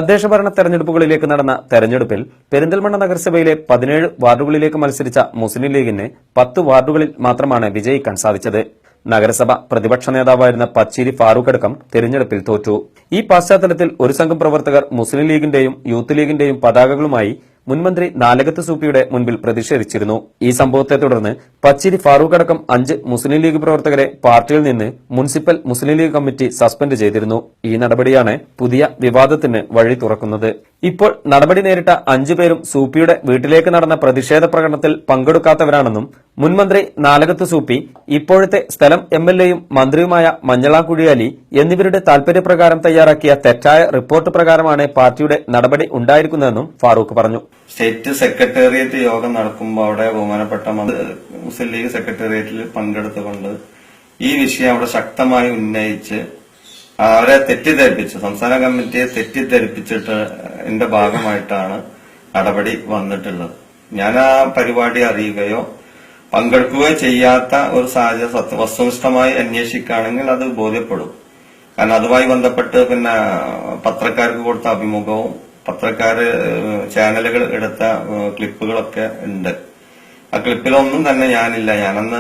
തദ്ദേശഭരണ തെരഞ്ഞെടുപ്പുകളിലേക്ക് നടന്ന തെരഞ്ഞെടുപ്പിൽ പെരിന്തൽമണ്ണ നഗരസഭയിലെ 17 വാർഡുകളിലേക്ക് മത്സരിച്ച മുസ്ലിം ലീഗിന് 10 വാർഡുകളിൽ മാത്രമാണ് വിജയിക്കാൻ സാധിച്ചത്. നഗരസഭ പ്രതിപക്ഷ നേതാവായിരുന്ന പച്ചേരി ഫാറൂഖ് അടക്കം തെരഞ്ഞെടുപ്പിൽ തോറ്റു. ഈ പശ്ചാത്തലത്തിൽ ഒരു സംഘം പ്രവർത്തകർ മുസ്ലിം ലീഗിന്റെയും യൂത്ത് ലീഗിന്റെയും പതാകകളുമായി മുൻമന്ത്രി നാലകത്ത് സൂപ്പിയുടെ മുൻപിൽ പ്രതിഷേധിച്ചിരുന്നു. ഈ സംഭവത്തെ തുടർന്ന് പച്ചേരി ഫാറൂഖ് അടക്കം 5 മുസ്ലിം ലീഗ് പ്രവർത്തകരെ പാർട്ടിയിൽ നിന്ന് മുനിസിപ്പൽ മുസ്ലിം ലീഗ് കമ്മിറ്റി സസ്പെൻഡ് ചെയ്തിരുന്നു. ഈ നടപടിയാണ് പുതിയ വിവാദത്തിന് വഴി തുറക്കുന്നത്. ഇപ്പോൾ നടപടി നേരിട്ട 5 പേരും സൂപ്പിയുടെ വീട്ടിലേക്ക് നടന്ന പ്രതിഷേധ പ്രകടനത്തിൽ പങ്കെടുക്കാത്തവരാണെന്നും മുൻമന്ത്രി നാലകത്ത് സൂപ്പി ഇപ്പോഴത്തെ സ്ഥലം എംഎൽഎയും മന്ത്രിയുമായ മഞ്ഞളാംകുഴിയാലി എന്നിവരുടെ താൽപര്യപ്രകാരം തയ്യാറാക്കിയ തെറ്റായ റിപ്പോർട്ട് പ്രകാരമാണ് പാർട്ടിയുടെ നടപടി ഉണ്ടായിരിക്കുന്നതെന്നും ഫാറൂഖ് പറഞ്ഞു. സ്റ്റേറ്റ് സെക്രട്ടേറിയറ്റ് യോഗം നടക്കുമ്പോൾ അവിടെ ബഹുമാനപ്പെട്ട മുസ്ലിം ലീഗ് സെക്രട്ടേറിയറ്റിൽ പങ്കെടുത്തുകൊണ്ട് ഈ വിഷയം അവിടെ ശക്തമായി ഉന്നയിച്ച് അവരെ തെറ്റിദ്ധരിപ്പിച്ച് സംസ്ഥാന കമ്മിറ്റിയെ തെറ്റിദ്ധരിപ്പിച്ചിട്ട് എന്റെ ഭാഗമായിട്ടാണ് നടപടി വന്നിട്ടുള്ളത്. ഞാൻ ആ പരിപാടി അറിയുകയോ പങ്കെടുക്കുകയോ ചെയ്യാത്ത ഒരു സാഹചര്യം വസ്തുനിഷ്ഠമായി അന്വേഷിക്കുകയാണെങ്കിൽ അത് ബോധ്യപ്പെടും. കാരണം അതുമായി ബന്ധപ്പെട്ട് പത്രക്കാർക്ക് കൊടുത്ത അഭിമുഖവും പത്രക്കാര് ചാനലുകൾ എടുത്ത ക്ലിപ്പുകളൊക്കെ ഉണ്ട്. ആ ക്ലിപ്പിലൊന്നും തന്നെ ഞാനില്ല. ഞാനന്ന്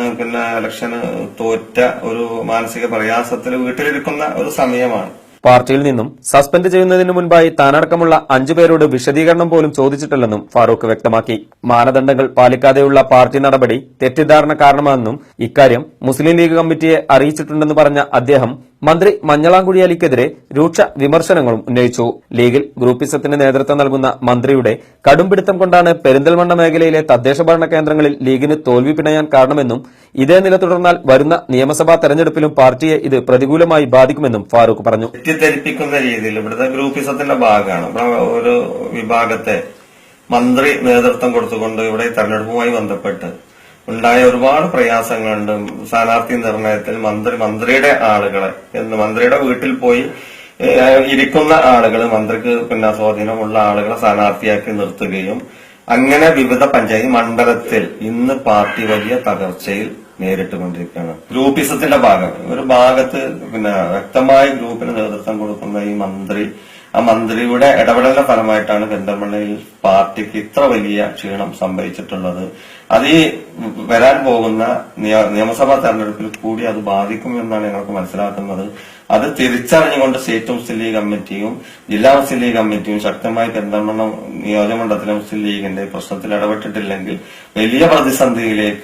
ഇലക്ഷന് തോറ്റ ഒരു മാനസിക പ്രയാസത്തിൽ വീട്ടിലിരിക്കുന്ന ഒരു സമയമാണ്. പാർട്ടിയിൽ നിന്നും സസ്പെൻഡ് ചെയ്യുന്നതിന് മുൻപായി താനടക്കമുള്ള 5 പേരോട് വിശദീകരണം പോലും ചോദിച്ചിട്ടില്ലെന്നും ഫാറൂഖ് വ്യക്തമാക്കി. മാനദണ്ഡങ്ങൾ പാലിക്കാതെയുള്ള പാർട്ടി നടപടി തെറ്റിദ്ധാരണ കാരണമാണെന്നും ഇക്കാര്യം മുസ്ലിം ലീഗ് കമ്മിറ്റിയെ അറിയിച്ചിട്ടുണ്ടെന്ന് പറഞ്ഞ അദ്ദേഹം മന്ത്രി മഞ്ഞളാംകുഴിയാലിക്കെതിരെ രൂക്ഷ വിമർശനങ്ങളും ഉന്നയിച്ചു. ലീഗിൽ ഗ്രൂപ്പിസത്തിന് നേതൃത്വം നൽകുന്ന മന്ത്രിയുടെ കടുംപിടുത്തം കൊണ്ടാണ് പെരിന്തൽമണ്ണ മേഖലയിലെ തദ്ദേശഭരണ കേന്ദ്രങ്ങളിൽ ലീഗിന് തോൽവി പിണയാൻ കാരണമെന്നും ഇതേ നില തുടർന്നാൽ വരുന്ന നിയമസഭാ തെരഞ്ഞെടുപ്പിലും പാർട്ടിയെ ഇത് പ്രതികൂലമായി ബാധിക്കുമെന്നും ഫാറൂഖ് പറഞ്ഞു. തെറ്റിദ്ധരിപ്പിക്കുന്ന രീതിയിൽ ഇവിടുത്തെ ഗ്രൂപ്പിസത്തിന്റെ ഭാഗമാണ്. ഇവിടെ ഒരു വിഭാഗത്തെ മന്ത്രി നേതൃത്വം കൊടുത്തുകൊണ്ട് ഇവിടെ തെരഞ്ഞെടുപ്പുമായി ബന്ധപ്പെട്ട് ഉണ്ടായ ഒരുപാട് പ്രയാസങ്ങളുണ്ട്. സ്ഥാനാർത്ഥി നിർണയത്തിൽ മന്ത്രിയുടെ ആളുകളെ മന്ത്രിയുടെ വീട്ടിൽ പോയി ഇരിക്കുന്ന ആളുകൾ മന്ത്രിക്ക് സ്വാധീനമുള്ള ആളുകളെ സ്ഥാനാർത്ഥിയാക്കി നിർത്തുകയും അങ്ങനെ വിവിധ പഞ്ചായത്ത് മണ്ഡലത്തിൽ ഇന്ന് പാർട്ടി വലിയ തകർച്ചയിൽ നേരിട്ടുകൊണ്ടിരിക്കുകയാണ്. ഗ്രൂപ്പിസത്തിന്റെ ഭാഗം ഒരു ഭാഗത്ത് വ്യക്തമായി ഗ്രൂപ്പിന് നേതൃത്വം കൊടുക്കുന്ന ഈ ആ മന്ത്രിയുടെ ഇടപെടലിന്റെ ഫലമായിട്ടാണ് പെരിന്തൽമണ്ണയിൽ പാർട്ടിക്ക് ഇത്ര വലിയ ക്ഷീണം സംഭവിച്ചിട്ടുള്ളത്. അത് ഈ വരാൻ പോകുന്ന നിയമസഭാ തെരഞ്ഞെടുപ്പിൽ കൂടി അത് ബാധിക്കുമെന്നാണ് ഞങ്ങൾക്ക് മനസ്സിലാക്കുന്നത്. അത് തിരിച്ചറിഞ്ഞുകൊണ്ട് സ്റ്റേറ്റ് മുസ്ലിം ലീഗ് കമ്മിറ്റിയും ജില്ലാ മുസ്ലിം ലീഗ് കമ്മിറ്റിയും ശക്തമായി പെരിന്തൽമണ്ണ നിയോജകമണ്ഡലത്തിലെ മുസ്ലിം ലീഗിന്റെ പ്രശ്നത്തിൽ ഇടപെട്ടിട്ടില്ലെങ്കിൽ വലിയ പ്രതിസന്ധിയിലേക്ക്